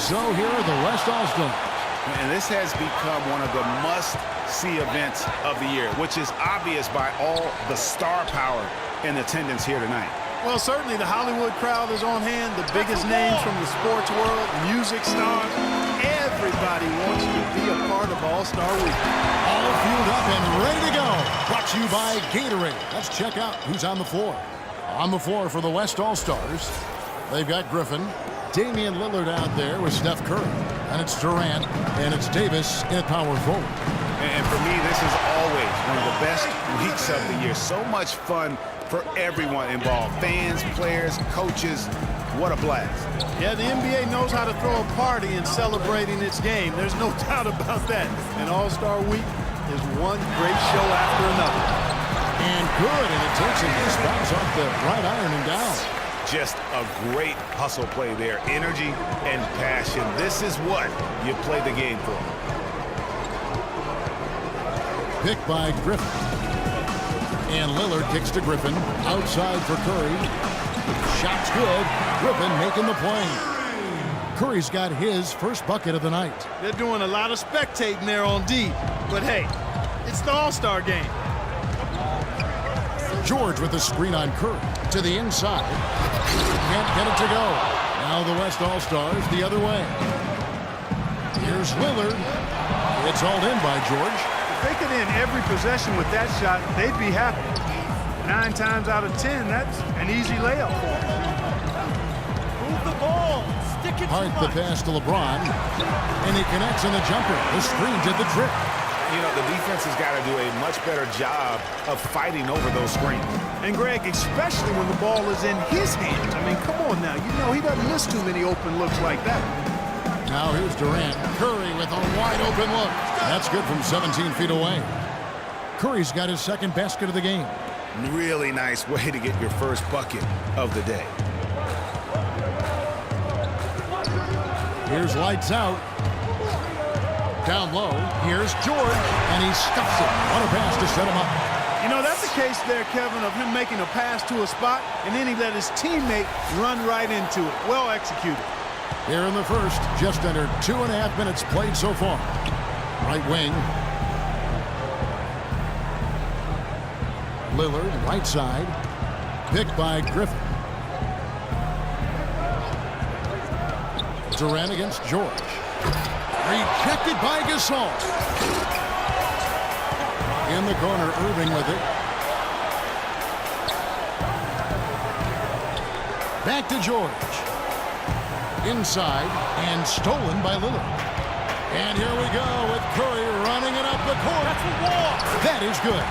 So here are the West All-Stars. And this has become one of the must-see events of the year, which is obvious by all the star power in attendance here tonight. Well, certainly the Hollywood crowd is on hand, the biggest names from the sports world, music stars. Everybody wants to be a part of All-Star Week. All fueled up and ready to go. Brought to you by Gatorade. Let's check out who's on the floor. On the floor for the West All-Stars, they've got Griffin, Damian Lillard out there with Steph Curry. And it's Durant, and it's Davis in power forward. And for me, this is always one of the best weeks of the year. So much fun for everyone involved. Fans, players, coaches. What a blast. Yeah, the NBA knows how to throw a party in celebrating its game. There's no doubt about that. And All-Star Week is one great show after another. And good, and it takes a nice bounce off the right iron and down. Just a great hustle play there. Energy and passion. This is what you play the game for. Picked by Griffin. And Lillard kicks to Griffin. Outside for Curry. Shot's good. Griffin making the play. Curry's got his first bucket of the night. They're doing a lot of spectating there on D. But hey, it's the All-Star game. George with the screen on Curry. To the inside. Can't get it to go. Now the West All-Stars the other way. Here's Lillard. It's hauled in by George. If they could end every possession with that shot, they'd be happy. 9 times out of 10, that's an easy layup for them. Move the ball. Stick it Hart the pass to LeBron. And he connects on the jumper. The screen did the trick. You know, the defense has got to do a much better job of fighting over those screens. And, Greg, especially when the ball is in his hands. I mean, come on now. You know he doesn't miss too many open looks like that. Now here's Durant. Curry with a wide open look. That's good from 17 feet away. Curry's got his second basket of the game. Really nice way to get your first bucket of the day. Here's lights out. Down low, here's George, and he stuffs it. What a pass to set him up. You know, that's the case there, Kevin, of him making a pass to a spot, and then he let his teammate run right into it. Well executed. Here in the first, just under 2.5 minutes played so far. Right wing. Lillard, right side. Picked by Griffin. Durant against George. Rejected by Gasol. In the corner, Irving with it. Back to George. Inside and stolen by Lillard. And here we go with Curry running it up the court. That's a walk. That is good.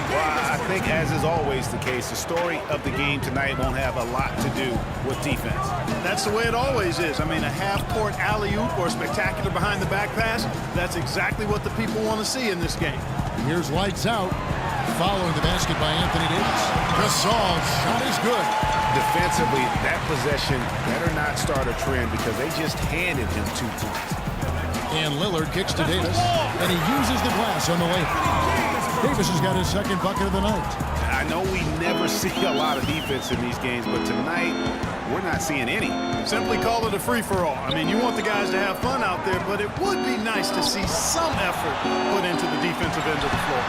Well, I think, as is always the case, the story of the game tonight won't have a lot to do with defense. That's the way it always is. I mean, a half-court alley-oop or a spectacular behind-the-back pass, that's exactly what the people want to see in this game. Here's lights out. Following the basket by Anthony Davis. Gasol's shot is good. Defensively, that possession better not start a trend because they just handed him 2 points. And Lillard kicks to Davis, and he uses the glass on the way. Davis has got his second bucket of the night. I know we never see a lot of defense in these games, but tonight we're not seeing any. Simply call it a free-for-all. I mean, you want the guys to have fun out there, but it would be nice to see some effort put into the defensive end of the floor.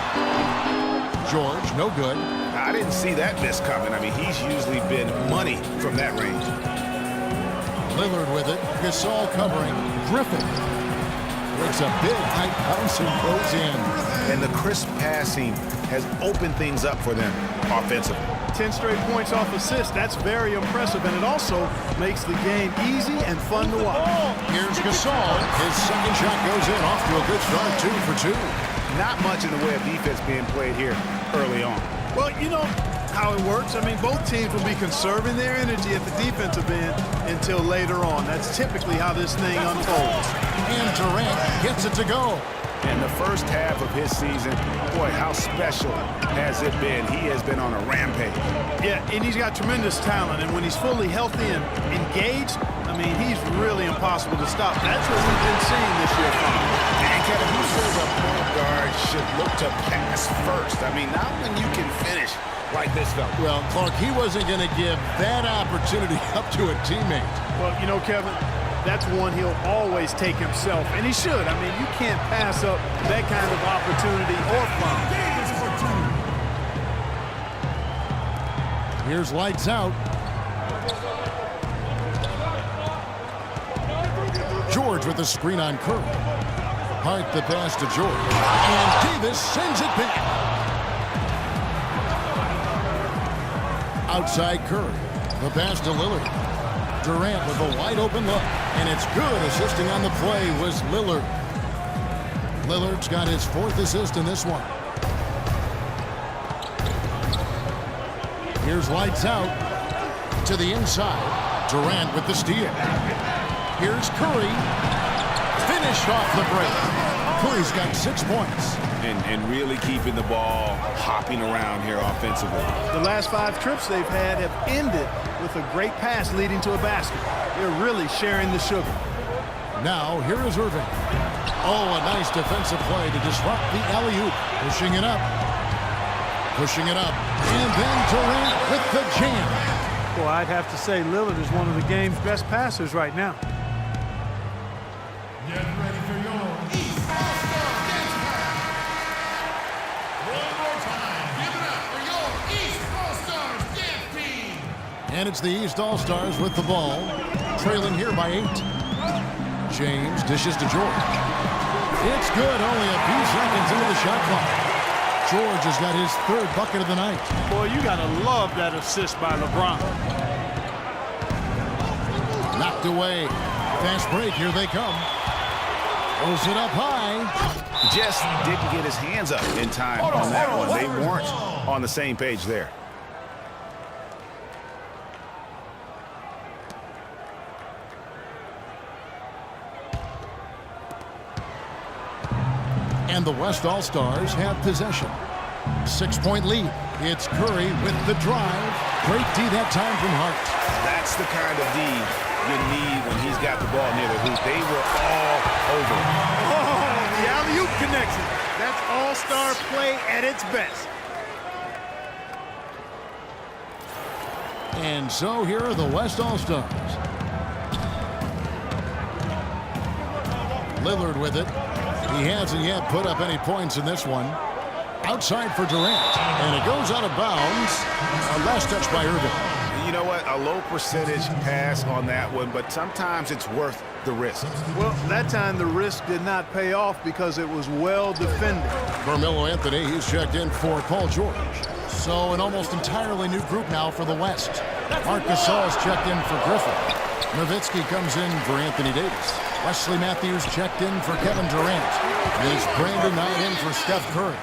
George, no good. I didn't see that miss coming. I mean, he's usually been money from that range. Lillard with it. Gasol covering. Griffin breaks a big height bounce and goes in. And the crisp passing has opened things up for them offensively. 10 straight points off assists. That's very impressive, and it also makes the game easy and fun to watch. Here's Gasol. His second shot goes in. Off to a good start, 2 for 2. Not much in the way of defense being played here early on. Well, you know how it works. I mean, both teams will be conserving their energy at the defensive end until later on. That's typically how this thing unfolds. And Durant gets it to go. In the first half of his season, boy, how special has it been? He has been on a rampage. Yeah, and he's got tremendous talent, and when he's fully healthy and engaged, I mean, he's really impossible to stop. That's what we've been seeing this year from him. And Kevin, who says a point guard should look to pass first? I mean, not when you can finish like this fella. Well, Clark, he wasn't going to give that opportunity up to a teammate. Well, you know, Kevin, That's one he'll always take himself, and he should. I mean, you can't pass up that kind of opportunity or fun. Here's lights out. George with the screen on Curry. Hart the pass to George. And Davis sends it back. Outside Curry. The pass to Lillard. Durant with a wide open look. And it's good. Assisting on the play was Lillard. Lillard's got his 4th assist in this one. Here's lights out. To the inside. Durant with the steal. Here's Curry. Finished off the break. Curry's got 6 points. And really keeping the ball hopping around here offensively. The last 5 trips they've had have ended with a great pass leading to a basket. They're really sharing the sugar. Now, here is Irving. Oh, a nice defensive play to disrupt the alley-oop. Pushing it up. Pushing it up. And then Durant with the jam. Well, I'd have to say Lillard is one of the game's best passers right now. Get ready for your East All-Star Dance Party. One more time. Give it up for your East All-Stars Dance Team. And it's the East All-Stars with the ball. Trailing here by 8. James dishes to George. It's good. Only a few seconds into the shot clock. George has got his 3rd bucket of the night. Boy, you got to love that assist by LeBron. Knocked away. Fast break. Here they come. Throws it up high. Just didn't get his hands up in time on that one. They weren't on the same page there. And the West All-Stars have possession. 6-point lead. It's Curry with the drive. Great D that time from Hart. That's the kind of D you need when he's got the ball near the hoop. They were all over. Oh, the alley-oop connection. That's all-star play at its best. And so here are the West All-Stars. Lillard with it. He hasn't yet put up any points in this one. Outside for Durant. And it goes out of bounds. A last touch by Irving. You know what? A low percentage pass on that one, but sometimes it's worth the risk. Well, that time the risk did not pay off because it was well defended. Carmelo Anthony, he's checked in for Paul George. So an almost entirely new group now for the West. Marc Gasol's checked in for Griffin. Nowitzki comes in for Anthony Davis. Wesley Matthews checked in for Kevin Durant. And it's Brandon Knight in for Steph Curry.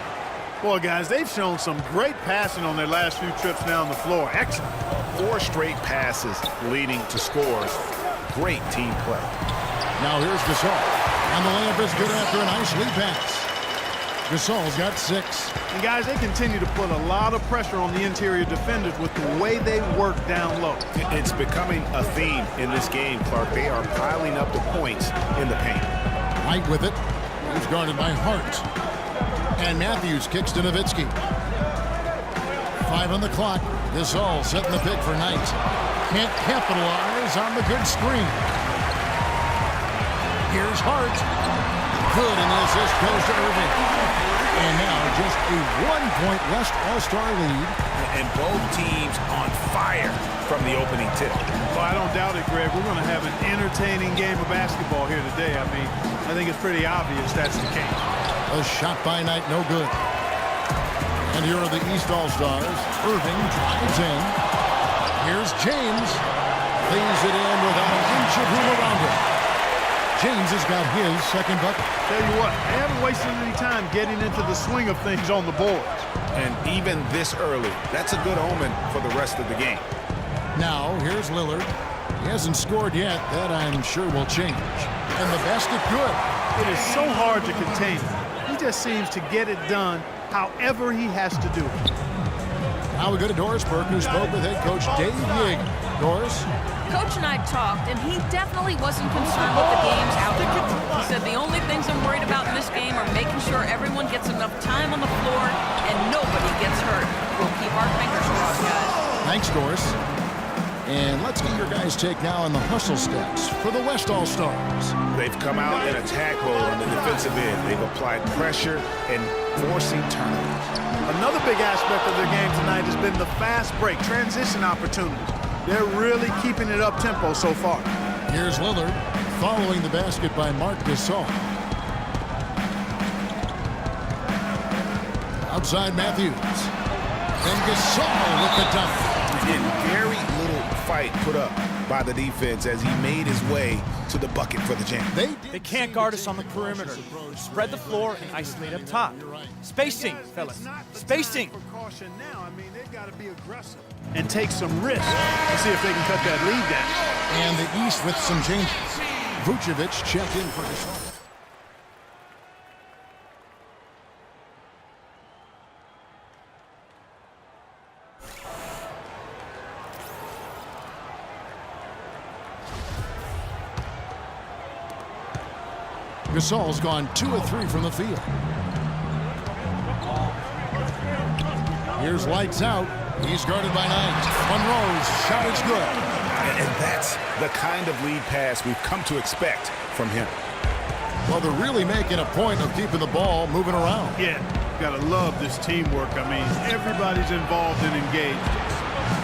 Boy, guys, they've shown some great passing on their last few trips down the floor. Excellent. 4 straight passes leading to scores. Great team play. Now here's Gasol. And the layup is good after a nice lead pass. Gasol's got 6. And, guys, they continue to put a lot of pressure on the interior defenders with the way they work down low. It's becoming a theme in this game, Clark. They are piling up the points in the paint. Knight with it. He's guarded by Hart. And Matthews kicks to Nowitzki. 5 on the clock. Gasol setting the pick for Knight. Can't capitalize on the good screen. Here's Hart. Good, and the assist goes to Irving. And now just a 1-point West All-Star lead. And both teams on fire from the opening tip. Well, I don't doubt it, Greg. We're going to have an entertaining game of basketball here today. I mean, I think it's pretty obvious that's the case. A shot by Knight, no good. And here are the East All-Stars. Irving drives in. Here's James. Lays it in without an inch of room around him. James has got his 2nd bucket. Tell you what, they haven't wasted any time getting into the swing of things on the boards. And even this early, that's a good omen for the rest of the game. Now, here's Lillard. He hasn't scored yet. That, I'm sure, will change. And the basket good. It is so hard to contain him. He just seems to get it done however he has to do it. Now we go to Doris Burke, who spoke with head coach Dave Yeager. Doris? Coach and I talked, and he definitely wasn't concerned with the game's outcome. He said the only things I'm worried about in this game are making sure everyone gets enough time on the floor and nobody gets hurt. We'll keep our fingers crossed, guys. Thanks, Doris. And let's get your guys' take now on the hustle steps for the West All-Stars. They've come out in attack mode on the defensive end. They've applied pressure and forcing turnovers. Another big aspect of their game tonight has been the fast break, transition opportunities. They're really keeping it up-tempo so far. Here's Lillard following the basket by Marc Gasol. Outside Matthews. And Gasol with the dunk. And very little fight put up by the defense as he made his way to the bucket for the jam. They can't guard us on the perimeter. Spread the floor and isolate up top. Spacing, fellas. Spacing. For caution now, I mean, they've got to be aggressive and take some risks to see if they can cut that lead down. And the East with some changes. Vucevic checked in for Gasol. Gasol's gone 2 of 3 from the field. Here's lights out. He's guarded by Knight. Monroe's shot is good. And that's the kind of lead pass we've come to expect from him. Well, they're really making a point of keeping the ball moving around. Yeah, gotta love this teamwork. I mean, everybody's involved and engaged.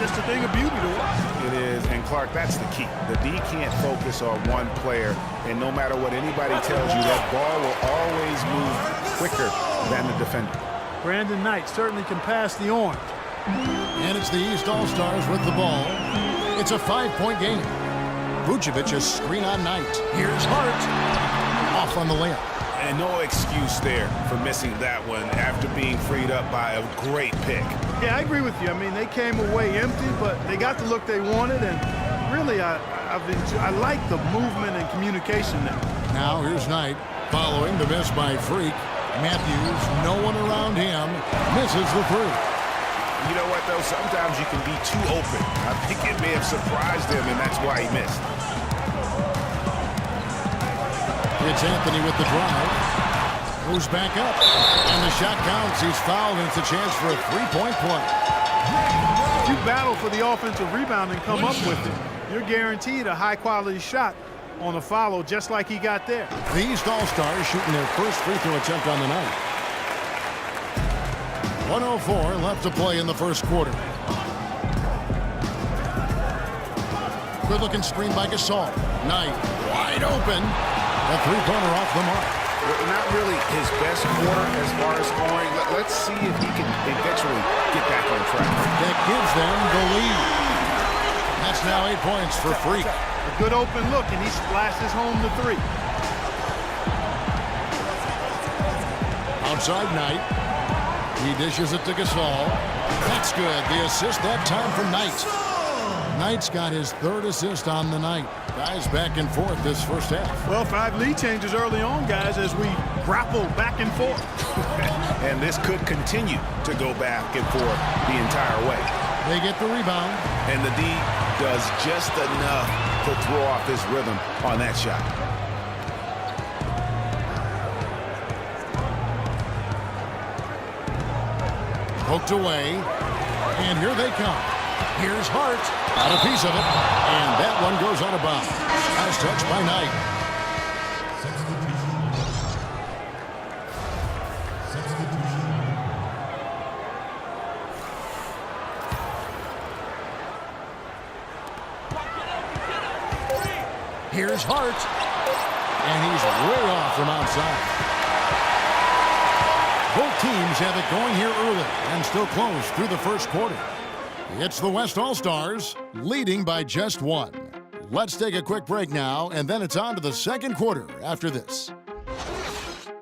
It's just a thing of beauty to watch. It is, and Clark, that's the key. The D can't focus on one player, and no matter what anybody tells you, that ball will always move quicker than the defender. Brandon Knight certainly can pass the orange. And it's the East All-Stars with the ball. It's a 5-point game. Vucevic is screen on Knight. Here's Hart. Off on the layup. And no excuse there for missing that one after being freed up by a great pick. Yeah, I agree with you. I mean, they came away empty, but they got the look they wanted, and really, I like the movement and communication there. Now here's Knight following the miss by Freak. Matthews, no one around him, misses the three. You know what, though? Sometimes you can be too open. I think it may have surprised him, and that's why he missed. It's Anthony with the drive. Goes back up. And the shot counts. He's fouled, and it's a chance for a three-point play. If you battle for the offensive rebound and come up with it, you're guaranteed a high-quality shot on a follow just like he got there. The East All-Stars shooting their first free throw attempt on the night. 1:04 left to play in the first quarter. Good-looking screen by Gasol. Knight wide open. A three-pointer off the mark. Not really his best quarter as far as scoring. Let's see if he can eventually get back on track. That gives them the lead. That's now 8 points for Freak. A good open look, and he splashes home the three. Outside Knight. He dishes it to Gasol. That's good. The assist that time for Knight. Knight's got his third assist on the night. Guys back and forth this first half. Well, 5 lead changes early on, guys, as we grapple back and forth. And this could continue to go back and forth the entire way. They get the rebound. And the D does just enough to throw off his rhythm on that shot. Poked away. And here they come. Here's Hart. Got a piece of it. And that one goes out of bounds. Nice touch by Knight. Here's Hart. And he's way off from outside. Both teams have it going here early and still close through the first quarter. It's the West All-Stars leading by just 1. Let's take a quick break now, and then it's on to the second quarter after this.